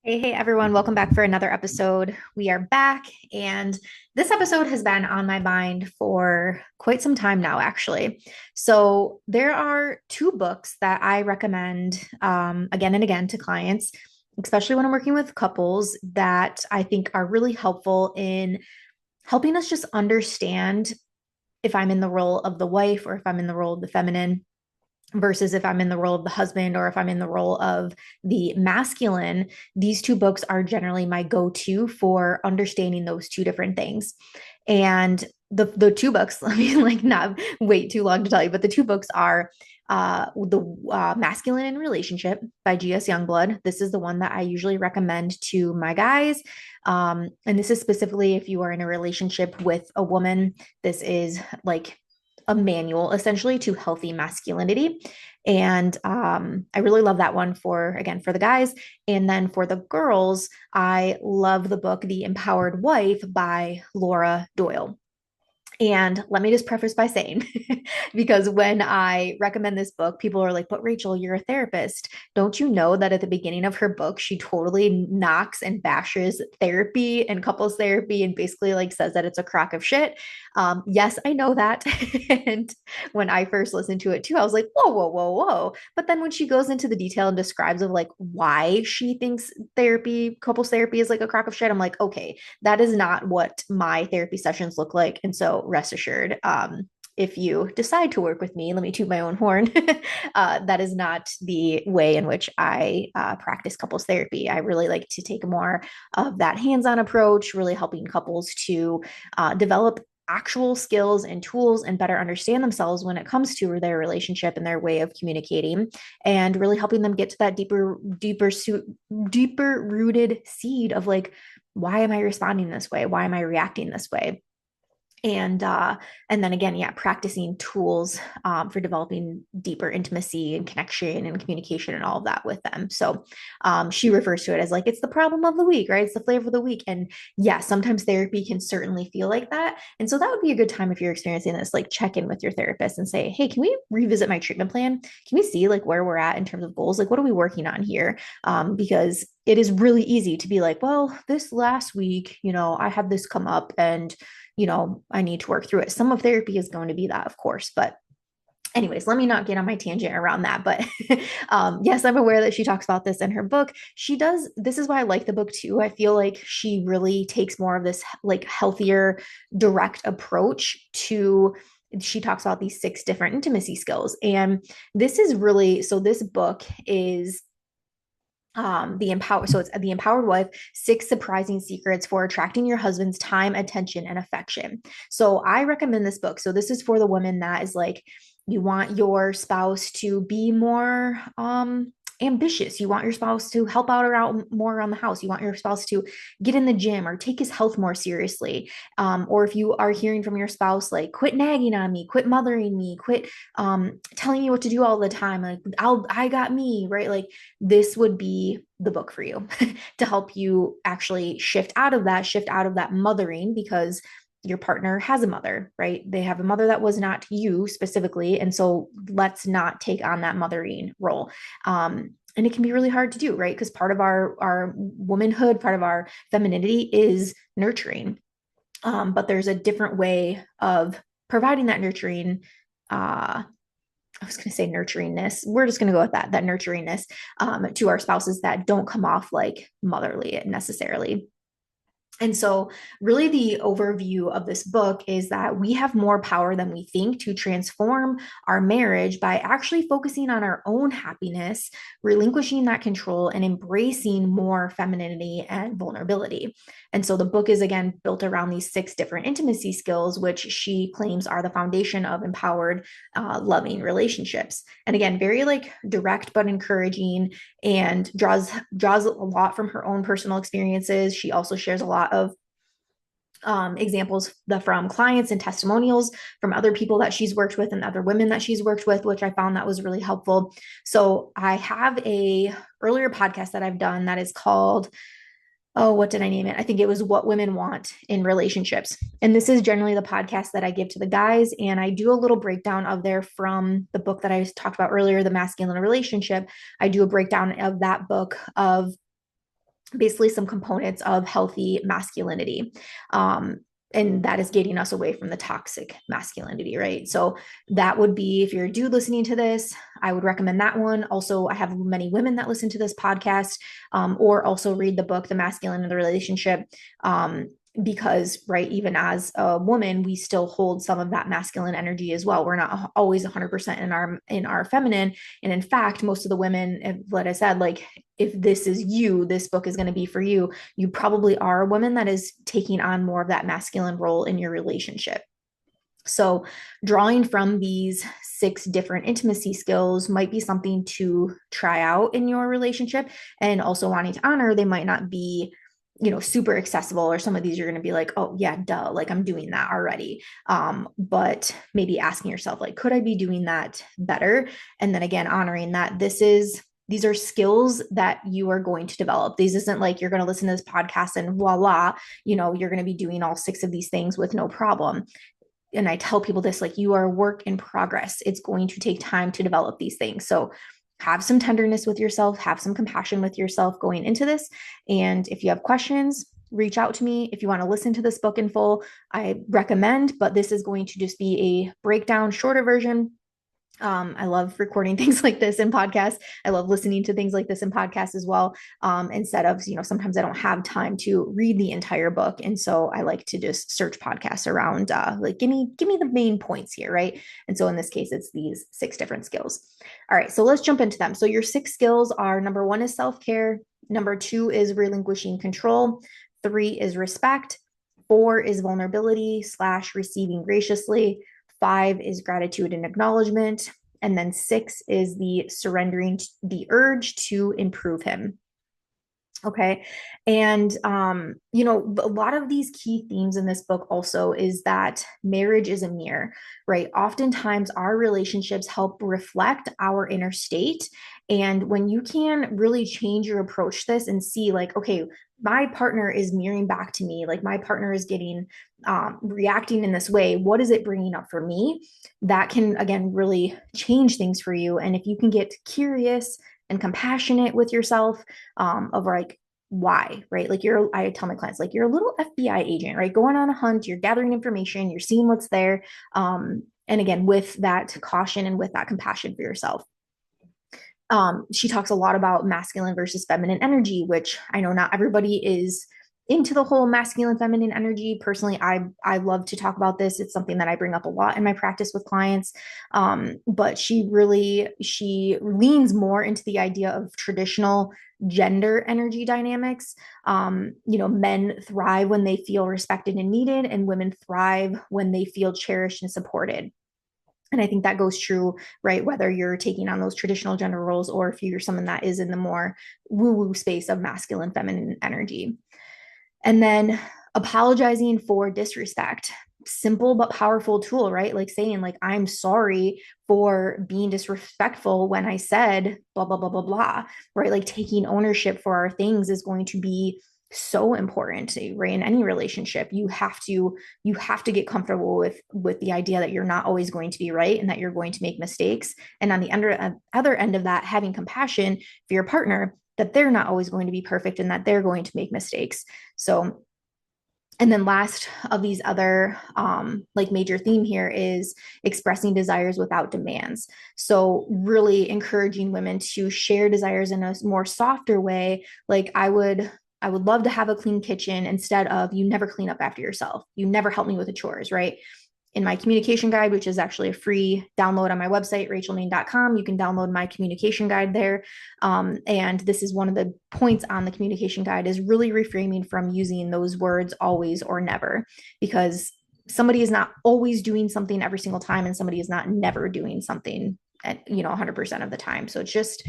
Hey, everyone. Welcome back for another episode. We are back, and this episode has been on my mind for quite some time now, actually. So, there are two books that I recommend again and again to clients, especially when I'm working with couples, that I think are really helpful in helping us just understand if I'm in the role of the wife or if I'm in the role of the feminine versus if I'm in the role of the husband or if I'm in the role of the masculine. These two books are generally my go-to for understanding those two different things. And the two books, let me like not wait too long to tell you, but the two books are the Masculine in Relationship by G.S. Youngblood. This is the one that I usually recommend to my guys. And this is specifically if you are in a relationship with a woman. This is like a manual essentially to healthy masculinity. And I really love that one for, again, for the guys. And then for the girls, I love the book, The Empowered Wife by Laura Doyle. And let me just preface by saying, because when I recommend this book, people are like, but Rachel, you're a therapist. Don't you know that at the beginning of her book, she totally knocks and bashes therapy and couples therapy and basically like says that it's a crock of shit? Yes, I know that. And when I first listened to it too, I was like, whoa, whoa, whoa, whoa. But then when she goes into the detail and describes of like why she thinks therapy, couples therapy is like a crock of shit, I'm like, okay, that is not what my therapy sessions look like. And so rest assured, if you decide to work with me, let me toot my own horn. That is not the way in which I practice couples therapy. I really like to take more of that hands on approach, really helping couples to develop actual skills and tools and better understand themselves when it comes to their relationship and their way of communicating, and really helping them get to that deeper rooted seed of like, why am I responding this way? Why am I reacting this way? And then again, yeah, practicing tools for developing deeper intimacy and connection and communication and all of that with them. So she refers to it as like it's the problem of the week, right? It's the flavor of the week. And yeah, sometimes therapy can certainly feel like that. And so that would be a good time if you're experiencing this, like check in with your therapist and say, hey, can we revisit my treatment plan? Can we see like where we're at in terms of goals? Like what are we working on here? Because it is really easy to be like, well, this last week, I had this come up and I need to work through it. Some of therapy is going to be that, of course, but anyways, let me not get on my tangent around that. But yes, I'm aware that she talks about this in her book. She does. This is why I like the book too. I feel like she really takes more of this like healthier, direct approach to. She talks about these six different intimacy skills. And this is really, so this book is it's the Empowered Wife: Six Surprising Secrets for Attracting Your Husband's Time, Attention, and Affection. So I recommend this book. So this is for the woman that is like, you want your spouse to be more ambitious. You want your spouse to help out around more around the house. You want your spouse to get in the gym or take his health more seriously. Or if you are hearing from your spouse like, quit nagging on me, quit mothering me, quit telling me what to do all the time, like I got me, right? Like this would be the book for you to help you actually shift out of that mothering, because your partner has a mother, right? They have a mother that was not you specifically. And so let's not take on that mothering role. And it can be really hard to do, right? Because part of our womanhood, part of our femininity is nurturing. But there's a different way of providing that nurturing. I was going to say nurturingness. We're just going to go with that nurturingness to our spouses that don't come off like motherly necessarily. And so, really, the overview of this book is that we have more power than we think to transform our marriage by actually focusing on our own happiness, relinquishing that control, and embracing more femininity and vulnerability. And so, the book is again built around these six different intimacy skills, which she claims are the foundation of empowered, loving relationships. And again, very like direct but encouraging, and draws a lot from her own personal experiences. She also shares a lot of examples from clients and testimonials from other people that she's worked with and other women that she's worked with, which I found that was really helpful. So I have a earlier podcast that I've done that is called, oh, what did I name it? I think it was What Women Want in Relationships. And this is generally the podcast that I give to the guys. And I do a little breakdown of there from the book that I talked about earlier, The Masculine Relationship. I do a breakdown of that book of basically some components of healthy masculinity. And that is getting us away from the toxic masculinity, right? So that would be, if you're a dude listening to this, I would recommend that one. Also, I have many women that listen to this podcast, or also read the book, The Masculine and the Relationship. Because, right, even as a woman, we still hold some of that masculine energy as well. We're not always 100% in our feminine. And in fact, most of the women, like I said, like, if this is you, this book is going to be for you. You probably are a woman that is taking on more of that masculine role in your relationship. So, drawing from these 6 different intimacy skills might be something to try out in your relationship, and also wanting to honor they might not be, super accessible, or some of these you're going to be like, oh yeah, duh, like I'm doing that already. But maybe asking yourself, like, could I be doing that better? And then again, honoring that these are skills that you are going to develop. These isn't like you're going to listen to this podcast and voila, you're going to be doing all 6 of these things with no problem. And I tell people this, like, you are a work in progress. It's going to take time to develop these things. So have some tenderness with yourself, have some compassion with yourself going into this. And if you have questions, reach out to me. If you want to listen to this book in full, I recommend, but this is going to just be a breakdown, shorter version. I love recording things like this in podcasts. I love listening to things like this in podcasts as well. Instead of, sometimes I don't have time to read the entire book. And so I like to just search podcasts around, like, give me the main points here. Right. And so in this case, it's these 6 different skills. All right. So let's jump into them. So your 6 skills are: number 1 is self-care. Number 2 is relinquishing control. 3 is respect. 4 is vulnerability / receiving graciously. 5 is gratitude and acknowledgement. And then 6 is the surrendering the urge to improve him. Okay. And, a lot of these key themes in this book also is that marriage is a mirror, right? Oftentimes our relationships help reflect our inner state. And when you can really change your approach to this and see, like, okay, my partner is mirroring back to me, like my partner is getting, reacting in this way. What is it bringing up for me? That can, again, really change things for you. And if you can get curious and compassionate with yourself, of like, why, right? Like, I tell my clients, like, you're a little FBI agent, right? Going on a hunt, you're gathering information, you're seeing what's there. And again, with that caution and with that compassion for yourself. She talks a lot about masculine versus feminine energy, which I know not everybody is into the whole masculine feminine energy. Personally, I love to talk about this. It's something that I bring up a lot in my practice with clients. But she leans more into the idea of traditional gender energy dynamics. Men thrive when they feel respected and needed, and women thrive when they feel cherished and supported. And I think that goes true, right? Whether you're taking on those traditional gender roles, or if you're someone that is in the more woo-woo space of masculine, feminine energy. And then apologizing for disrespect. Simple but powerful tool, right? Like saying, like, I'm sorry for being disrespectful when I said blah, blah, blah, blah, blah, right? Like, taking ownership for our things is going to be so important, right? In any relationship, you have to get comfortable with the idea that you're not always going to be right, and that you're going to make mistakes. And on the other end of that, having compassion for your partner, that they're not always going to be perfect, and that they're going to make mistakes. So, and then last of these other, like, major theme here is expressing desires without demands. So really encouraging women to share desires in a more softer way. Like, I would love to have a clean kitchen, instead of, you never clean up after yourself, you never help me with the chores, right? In my communication guide, which is actually a free download on my website, rachelmaine.com, you can download my communication guide there. And this is one of the points on the communication guide, is really reframing from using those words always or never, because somebody is not always doing something every single time, and somebody is not never doing something at 100% of the time. So it's just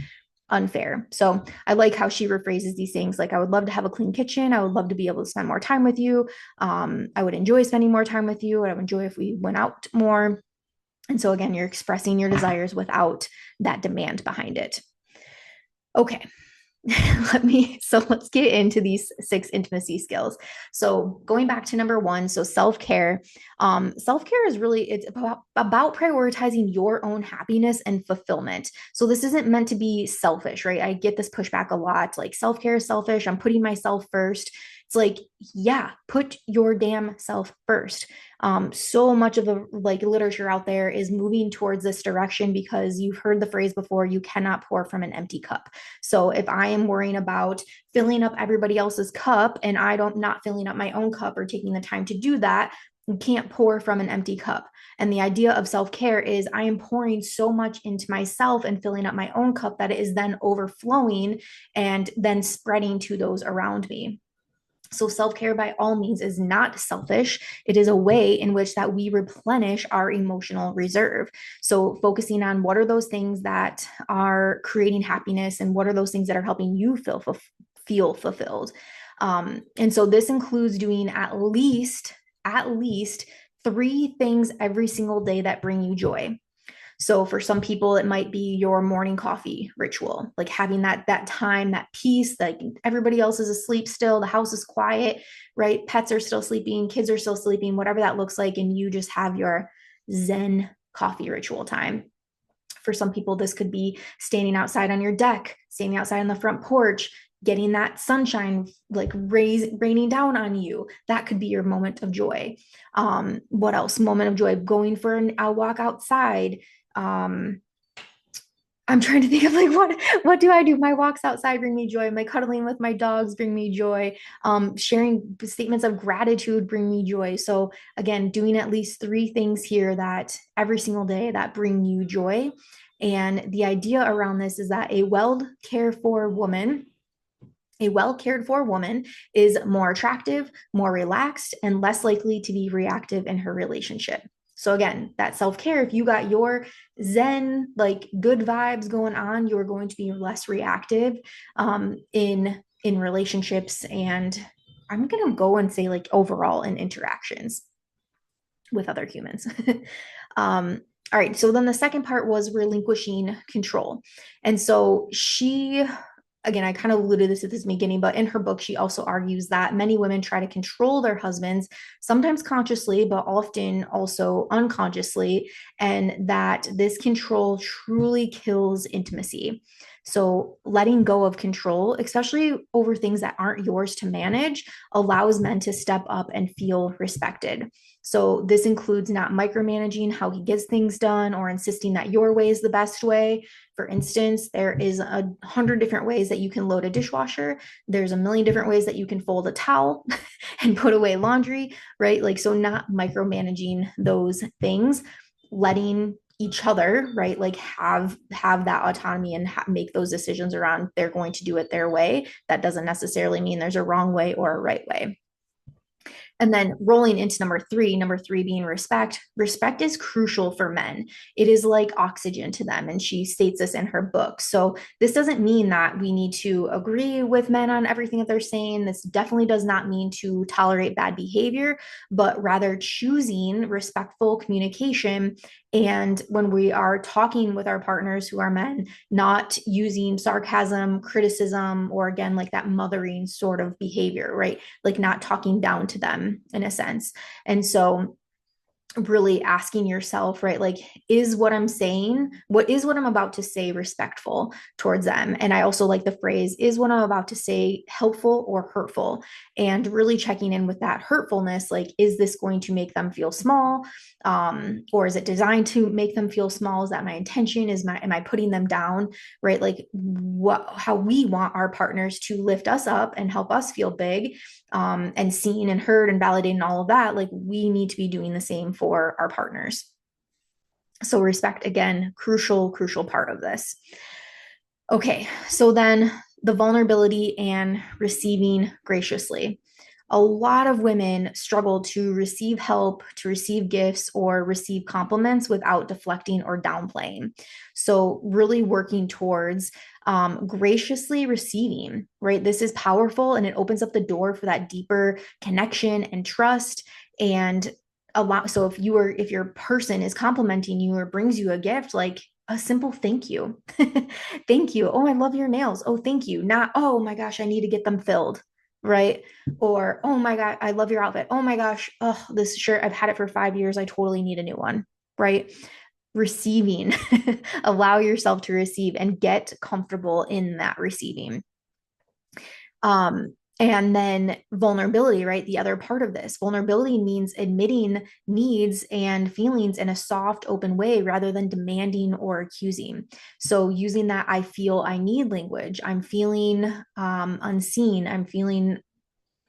unfair. So I like how she rephrases these things, like, I would love to have a clean kitchen. I would love to be able to spend more time with you. I would enjoy spending more time with you. I would enjoy if we went out more. And so again, you're expressing your desires without that demand behind it. Okay. let's get into these 6 intimacy skills. So going back to number one, so self-care. Self-care is really, it's about prioritizing your own happiness and fulfillment. So this isn't meant to be selfish, right? I get this pushback a lot, like self-care is selfish, I'm putting myself first. It's like, yeah, put your damn self first. So much of the like literature out there is moving towards this direction because you've heard the phrase before, you cannot pour from an empty cup. So if I am worrying about filling up everybody else's cup and I don't not filling up my own cup or taking the time to do that, you can't pour from an empty cup. And the idea of self-care is I am pouring so much into myself and filling up my own cup that it is then overflowing and then spreading to those around me. So self-care by all means is not selfish. It is a way in which that we replenish our emotional reserve. So focusing on what are those things that are creating happiness and what are those things that are helping you feel fulfilled. And so this includes doing at least 3 things every single day that bring you joy. So for some people, it might be your morning coffee ritual, like having that time, that peace, like everybody else is asleep still, the house is quiet, right? Pets are still sleeping, kids are still sleeping, whatever that looks like, and you just have your Zen coffee ritual time. For some people, this could be standing outside on your deck, standing outside on the front porch, getting that sunshine like raining down on you. That could be your moment of joy. What else? Moment of joy, going for a walk outside. um I'm trying to think of like what do I do? My walks outside bring me joy. My cuddling with my dogs bring me joy. Sharing statements of gratitude bring me joy. So again, doing at least 3 things here that every single day that bring you joy. And the idea around this is that a well cared for woman is more attractive, more relaxed, and less likely to be reactive in her relationship. So again, that self-care, if you got your zen, like good vibes going on, you're going to be less reactive in relationships, and I'm gonna go and say like overall in interactions with other humans. All right, so then the second part was relinquishing control. And so again, I kind of alluded this at this beginning, but in her book, she also argues that many women try to control their husbands, sometimes consciously, but often also unconsciously, and that this control truly kills intimacy. So letting go of control, especially over things that aren't yours to manage, allows men to step up and feel respected. So this includes not micromanaging how he gets things done or insisting that your way is the best way. For instance, there is 100 different ways that you can load a dishwasher. There's a million different ways that you can fold a towel and put away laundry, right? Like, so not micromanaging those things, letting each other, right, like have that autonomy and make those decisions around they're going to do it their way. That doesn't necessarily mean there's a wrong way or a right way. And then rolling into number three being respect. Respect is crucial for men. It is like oxygen to them. And she states this in her book. So this doesn't mean that we need to agree with men on everything that they're saying. This definitely does not mean to tolerate bad behavior, but rather choosing respectful communication. And when we are talking with our partners who are men, not using sarcasm, criticism, or again, like that mothering sort of behavior, right? Like not talking down to them in a sense. And so really asking yourself, right, like, what I'm about to say respectful towards them? And I also like the phrase, is what I'm about to say helpful or hurtful? And really checking in with that hurtfulness, like, is this going to make them feel small? Or is it designed to make them feel small? Is that my intention? Am I putting them down? Right? Like how we want our partners to lift us up and help us feel big, and seen and heard and validated and all of that, like we need to be doing the same for our partners. So respect, again, crucial part of this. Okay, so then the vulnerability and receiving graciously. A lot of women struggle to receive help, to receive gifts, or receive compliments without deflecting or downplaying. So, really working towards graciously receiving, right? This is powerful and it opens up the door for that deeper connection and trust. And a lot. So if your person is complimenting you or brings you a gift, like a simple thank you. Thank you. Oh, I love your nails. Oh, thank you. Not, oh my gosh, I need to get them filled. Right. Or, oh my God, I love your outfit. Oh my gosh. Oh, this shirt, I've had it for 5 years. I totally need a new one. Right. Receiving, allow yourself to receive and get comfortable in that receiving. And then vulnerability, right? The other part of this vulnerability means admitting needs and feelings in a soft, open way rather than demanding or accusing. So, using that I feel I need language, I'm feeling unseen, I'm feeling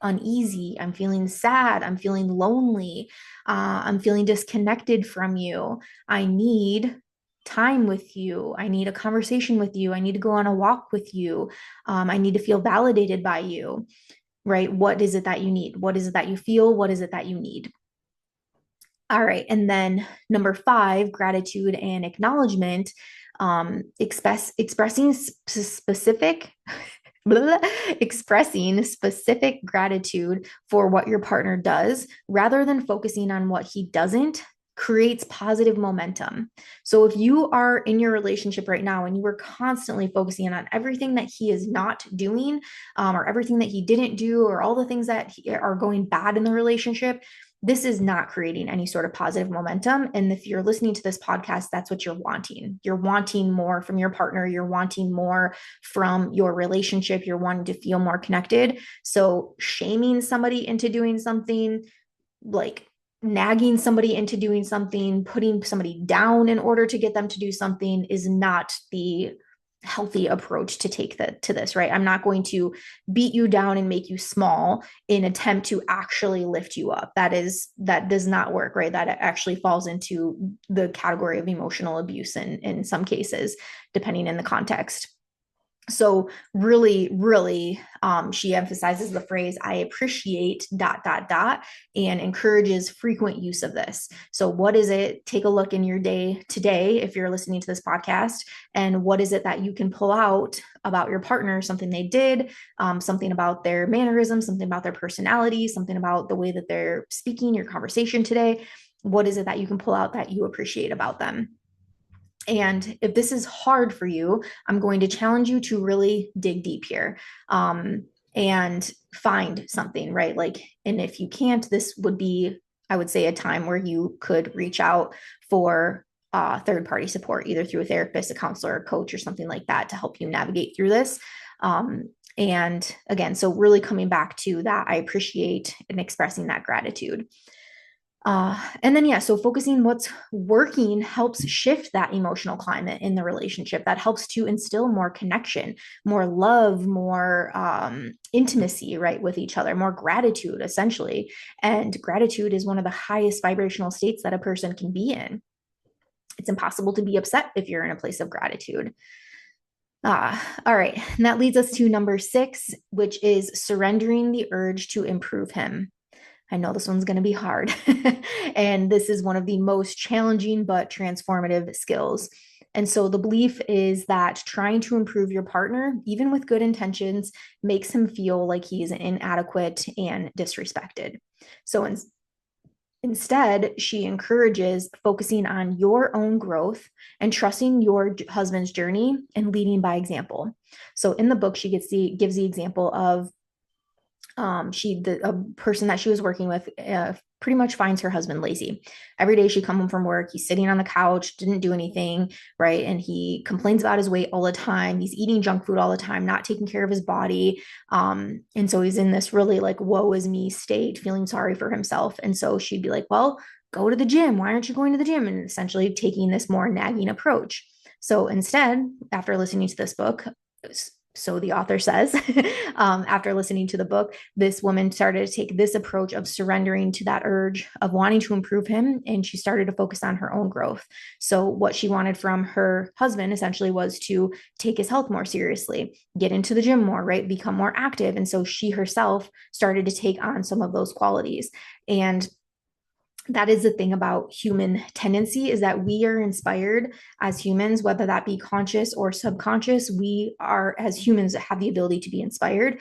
uneasy, I'm feeling sad, I'm feeling lonely, I'm feeling disconnected from you. I need time with you. I need a conversation with you. I need to go on a walk with you. I need to feel validated by you, right? What is it that you need? What is it that you feel? What is it that you need? All right. And then number 5, gratitude and acknowledgement, expressing specific blah, expressing specific gratitude for what your partner does rather than focusing on what he doesn't creates positive momentum. So if you are in your relationship right now and you are constantly focusing on everything that he is not doing, or everything that he didn't do, or all the things that are going bad in the relationship, this is not creating any sort of positive momentum. And if you're listening to this podcast, that's what you're wanting. You're wanting more from your partner. You're wanting more from your relationship. You're wanting to feel more connected. So shaming somebody into doing something, like nagging somebody into doing something, putting somebody down in order to get them to do something, is not the healthy approach to take to this, right? I'm not going to beat you down and make you small in attempt to actually lift you up. That does not work, right? That actually falls into the category of emotional abuse in some cases, depending in the context. So really, really, she emphasizes the phrase I appreciate ... and encourages frequent use of this. So what is it? Take a look in your day today if you're listening to this podcast, and what is it that you can pull out about your partner, something they did, something about their mannerisms, something about their personality, something about the way that they're speaking, your conversation today. What is it that you can pull out that you appreciate about them? And if this is hard for you, I'm going to challenge you to really dig deep here, and find something, right? Like, and if you can't, this would be, I would say, a time where you could reach out for third party support, either through a therapist, a counselor, a coach, or something like that to help you navigate through this. And again, so really coming back to that, I appreciate and expressing that gratitude. And then, yeah, so focusing what's working helps shift that emotional climate in the relationship. That helps to instill more connection, more love, more intimacy, right, with each other, more gratitude, essentially. And gratitude is one of the highest vibrational states that a person can be in. It's impossible to be upset if you're in a place of gratitude. All right. And that leads us to number 6, which is surrendering the urge to improve him. I know this one's going to be hard. And this is one of the most challenging but transformative skills. And so the belief is that trying to improve your partner, even with good intentions, makes him feel like he's inadequate and disrespected. So instead, she encourages focusing on your own growth and trusting your husband's journey and leading by example. So in the book, she gives the example of a person that she was working with pretty much finds her husband lazy. Every day she come home from work, he's sitting on the couch, didn't do anything, right? And he complains about his weight all the time. He's eating junk food all the time, not taking care of his body. And so he's in this really like woe is me state, feeling sorry for himself. And so she'd be like, well, go to the gym. Why aren't you going to the gym? And essentially taking this more nagging approach. So instead, after listening to this book, so the author says, after listening to the book, this woman started to take this approach of surrendering to that urge of wanting to improve him. And she started to focus on her own growth. So what she wanted from her husband essentially was to take his health more seriously, get into the gym more, right? Become more active. And so she herself started to take on some of those qualities. And that is the thing about human tendency, is that we are inspired as humans, whether that be conscious or subconscious. We are, as humans, have the ability to be inspired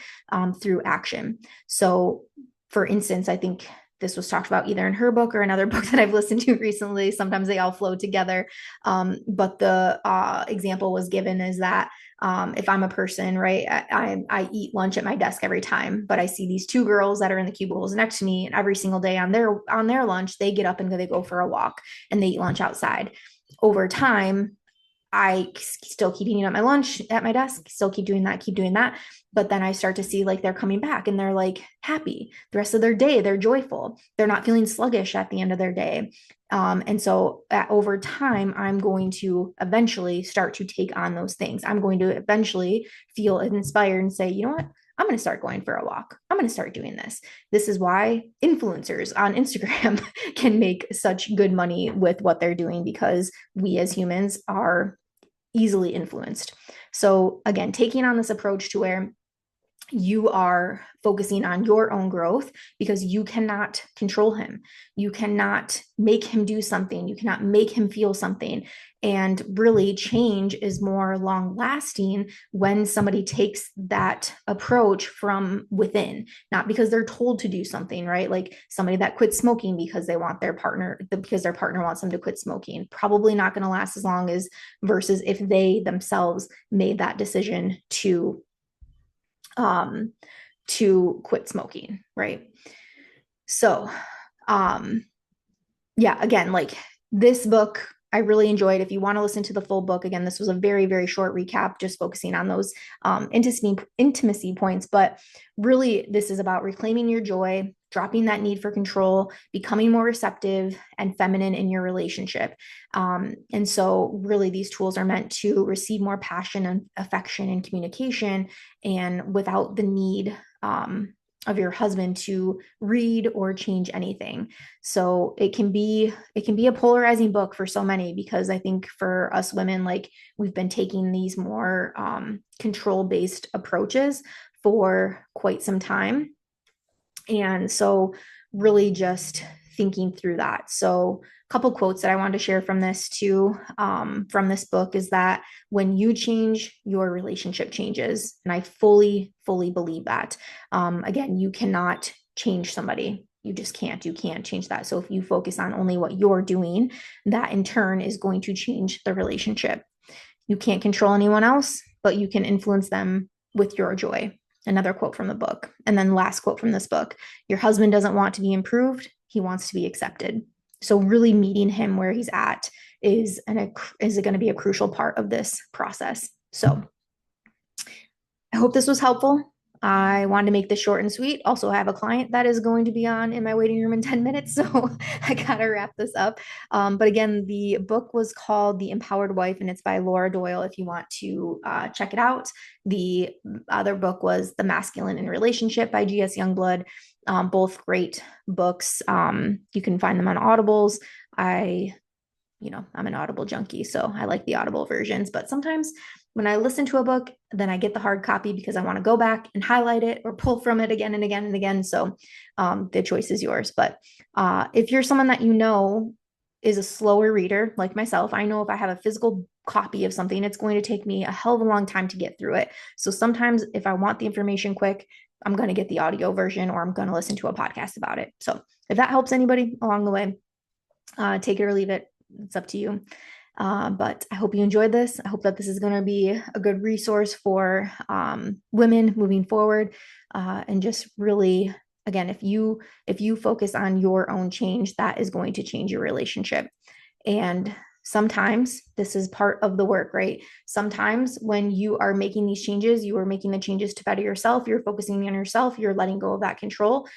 through action. So for instance, I think This was talked about either in her book or another book that I've listened to recently. Sometimes they all flow together. But the example was given is that if I'm a person, right, I eat lunch at my desk every time, but I see these two girls that are in the cubicles next to me, and every single day on their lunch, they get up and they go for a walk and they eat lunch outside. Over time, I still keep eating at my lunch at my desk, still keep doing that. But then I start to see like they're coming back and they're like happy the rest of their day. They're joyful. They're not feeling sluggish at the end of their day. And so over time, I'm going to eventually start to take on those things. I'm going to eventually feel inspired and say, you know what? I'm going to start going for a walk. I'm going to start doing this. This is why influencers on Instagram can make such good money with what they're doing, because we as humans are easily influenced. So again, taking on this approach to where you are focusing on your own growth, because you cannot control him. You cannot make him do something. You cannot make him feel something. And really, change is more long lasting when somebody takes that approach from within, not because they're told to do something, right? Like somebody that quits smoking because they want because their partner wants them to quit smoking, probably not going to last as long as versus if they themselves made that decision to quit smoking, right? So, yeah, again, like this book, I really enjoyed. If you want to listen to the full book, again, this was a very, very short recap, just focusing on those intimacy points. But really, this is about reclaiming your joy, dropping that need for control, becoming more receptive and feminine in your relationship. And so, really, these tools are meant to receive more passion and affection and communication, and without the need of your husband to read or change anything. So it can be a polarizing book for so many, because I think for us women, like we've been taking these more control-based approaches for quite some time. And so really just thinking through that. So a couple quotes that I wanted to share from this too, from this book, is that when you change, your relationship changes. And I fully, fully believe that. Again, you cannot change somebody. You just can't. You can't change that. So if you focus on only what you're doing, that in turn is going to change the relationship. You can't control anyone else, but you can influence them with your joy. Another quote from the book. And then last quote from this book: your husband doesn't want to be improved, he wants to be accepted. So really meeting him where he's at is going to be a crucial part of this process. So I hope this was helpful. I wanted to make this short and sweet. Also, I have a client that is going to be on in my waiting room in 10 minutes, so I gotta wrap this up. But again, the book was called The Empowered Wife, and it's by Laura Doyle if you want to check it out. The other book was The Masculine in Relationship by G.S. Youngblood. Both great books. You can find them on Audibles. I'm an Audible junkie, so I like the Audible versions, but sometimes when I listen to a book, then I get the hard copy because I want to go back and highlight it or pull from it again and again and again. So the choice is yours. But if you're someone that you know is a slower reader like myself, I know if I have a physical copy of something, it's going to take me a hell of a long time to get through it. So sometimes if I want the information quick, I'm going to get the audio version, or I'm going to listen to a podcast about it. So if that helps anybody along the way, take it or leave it. It's up to you. But I hope you enjoyed this. I hope that this is going to be a good resource for women moving forward. And just really, again, if you focus on your own change, that is going to change your relationship. And sometimes this is part of the work, right? Sometimes when you are making these changes, you are making the changes to better yourself, you're focusing on yourself, you're letting go of that control.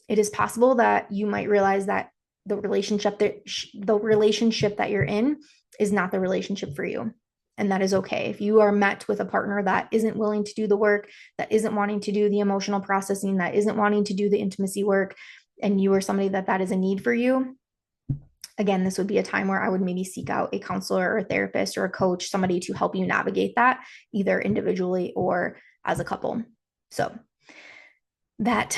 It is possible that you might realize that the relationship that you're in is not the relationship for you. And that is okay. If you are met with a partner that isn't willing to do the work, that isn't wanting to do the emotional processing, that isn't wanting to do the intimacy work, and you are somebody that is a need for you, again, this would be a time where I would maybe seek out a counselor or a therapist or a coach, somebody to help you navigate that, either individually or as a couple. So that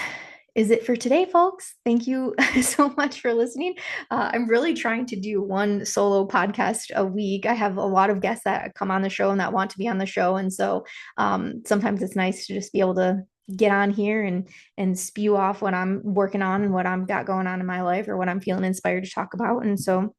is it for today, folks. Thank you so much for listening. I'm really trying to do one solo podcast a week. I have a lot of guests that come on the show and that want to be on the show. And so sometimes it's nice to just be able to get on here and spew off what I'm working on and what I've got going on in my life or what I'm feeling inspired to talk about. And so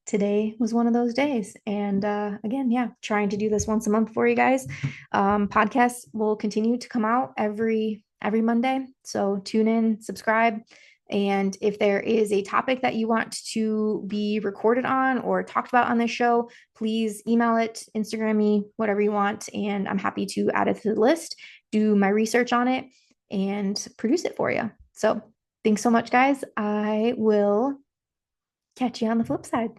today was one of those days. And again, yeah, trying to do this once a month for you guys. Podcasts will continue to come out every Monday. So tune in, subscribe. And if there is a topic that you want to be recorded on or talked about on this show, please email it, Instagram me, whatever you want. And I'm happy to add it to the list, do my research on it, and produce it for you. So thanks so much, guys. I will catch you on the flip side.